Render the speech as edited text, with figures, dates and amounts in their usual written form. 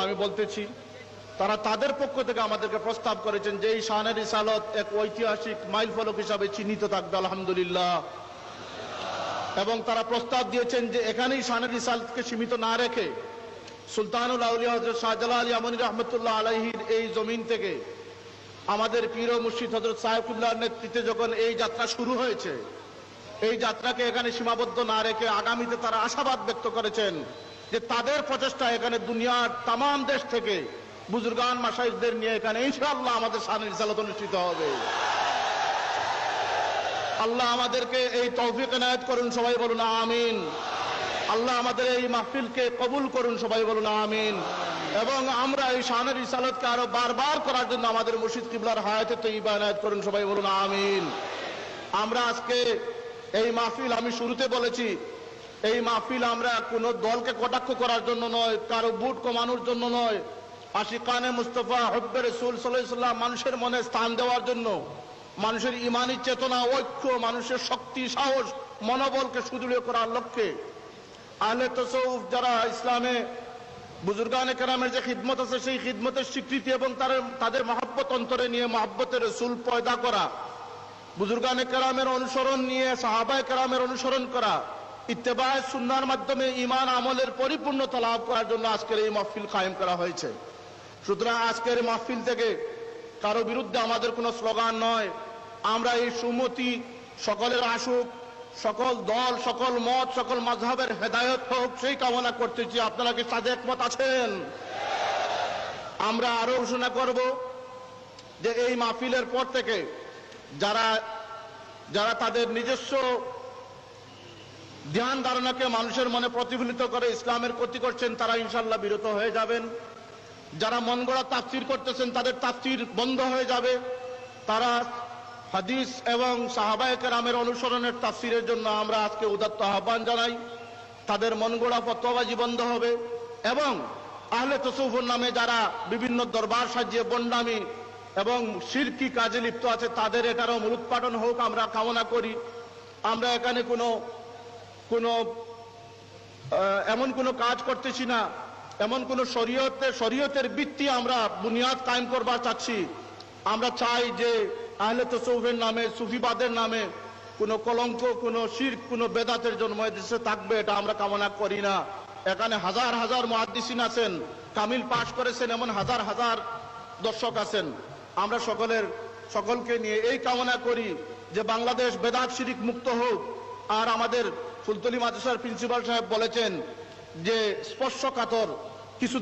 আমি বলতেছি, তারা তাদের পক্ষ থেকে আমাদেরকে প্রস্তাব করেছেন যে এই শানে রিসালত এক ঐতিহাসিক মাইলফলক হিসাবে চিহ্নিত থাকবে আলহামদুলিল্লাহ। এবং তারা প্রস্তাব দিয়েছেন যে এখানেই শানে রিসালতকে সীমিত না রেখে সুলতানুল আউলিয়া হযরত শাহজালাল ইয়ামানী রহমতুল্লাহ আলাইহির এই জমিন থেকে আমাদের পীর ও মুর্শিদ হযরত সাইফুল্লাহর নেতৃত্বে যখন এই যাত্রা শুরু হয়েছে, এই যাত্রাকে এখানে সীমাবদ্ধ না রেখে আগামীতে তারা আশাবাদ ব্যক্ত করেছেন যে তাদের প্রচেষ্টা এখানে দুনিয়ার তামাম দেশ থেকে বুজুর্গান মাশাইখদের নিয়ে এখানে ইনশাআল্লাহ আমাদের শানে রিসালত অনুষ্ঠিত হবে। আল্লাহ আমাদেরকে এই তৌফিক এনায়েত করুন, সবাই বলুন আমিন। আল্লাহ আমাদের এই মাহফিলকে কবুল করুন, সবাই বলুন আমিন। এবং আমরা এই শানে রিসালতকে আরো বারবার করার জন্য আমাদের মুর্শিদ কিবলার হায়াতে তৈয়বা এনায়েত করুন, সবাই বলুন আমিন। আমরা আজকে এই মাহফিল, আমি শুরুতে বলেছি, এই মাহফিল আমরা কোন দলকে কটাক্ষ করার জন্য নয়, কারো বুট কমানোর জন্য নয়, আশিকানে মুস্তাফা হুব্বে রাসূল সাল্লাল্লাহু আলাইহি ওয়াসাল্লাম মানুষের মনে স্থান দেওয়ার জন্য, মানুষের ঈমানী চেতনা, ঐক্য, মানুষের শক্তি, সাহস, মনোবলকে সুদৃঢ় করার লক্ষ্যে আহলে তাসাউফ যারা ইসলামে বুজুর্গানে কেরামের যে খিদমত আছে সেই খিদমতের স্বীকৃতি এবং তাদের মহব্বত অন্তরে নিয়ে মহব্বতের রাসূল পয়দা করা, বুজুর্গানে কেরামের অনুসরণ নিয়ে সাহাবায়ে কেরামের অনুসরণ করা, ইত্তেবায়ে সুন্নাহর মাধ্যমে ঈমান আমলের পরিপূর্ণতা লাভ করার জন্য আজকের এই মাহফিল কায়েম করা হয়েছে। সুতরাং আজকের এই মাহফিল থেকে কারো বিরুদ্ধে আমাদের কোনো স্লোগান নয়। আমরা এই সুমতি সকলের আসুক, সকল দল, সকল মত, সকল মাযহাবের হেদায়েত হোক সেই কামনা করতেছি। আপনারা কি সাথে একমত আছেন? আমরা আরো ঘোষণা করব যে এই মাহফিলের পর থেকে যারা তাদের নিজস্ব ধ্যান ধারণাকে মানুষের মনে প্রতিফলিত করে ইসলামের ক্ষতি করছেন তারা ইনশাআল্লাহ বিরত হয়ে যাবেন। যারা মন গড়া তাফসীর করতেছেন তাদের তাফসীর বন্ধ হয়ে যাবে। তারা হাদিস এবং সাহাবায়ে কেরামের অনুসরণের তাফসীরের জন্য আমরা আজকে উদাত্ত আহ্বান জানাই। তাদের মন গড়া ফতোয়াবাজি বন্ধ হবে এবং আহলে তাসাউফের নামে যারা বিভিন্ন দরবার সাজিয়ে বন্ডামি এবং শিরকি কাজে লিপ্ত আছে তাদের এটারও মূলোৎপাটন হোক আমরা কামনা করি। আমরা এখানে এমন কোনো কাজ করতেছি না, এমন কোন শরীয়তের ভিত্তি আমরা বুনিয়াদ কায়েম করবার চাচ্ছি। আমরা চাই যে আহলে তাসাউফের নামে, সুফিবাদের নামে কোনো কলঙ্ক, কোনো শিরক, কোনো বেদাতের জন্ম দেশে থাকবে এটা আমরা কামনা করি না। এখানে হাজার হাজার মুহাদ্দিসিন আছেন, কামিল পাশ করেছেন, এমন হাজার হাজার দর্শক আছেন। আমরা সকলকে নিয়ে এই কামনা করি যে বাংলাদেশ বেদাত শিরক মুক্ত হোক। আর আমাদের ফুলতলি মাদ্রাসার প্রিন্সিপাল সাহেব বলেছেন যে স্পর্শকাতর কিছু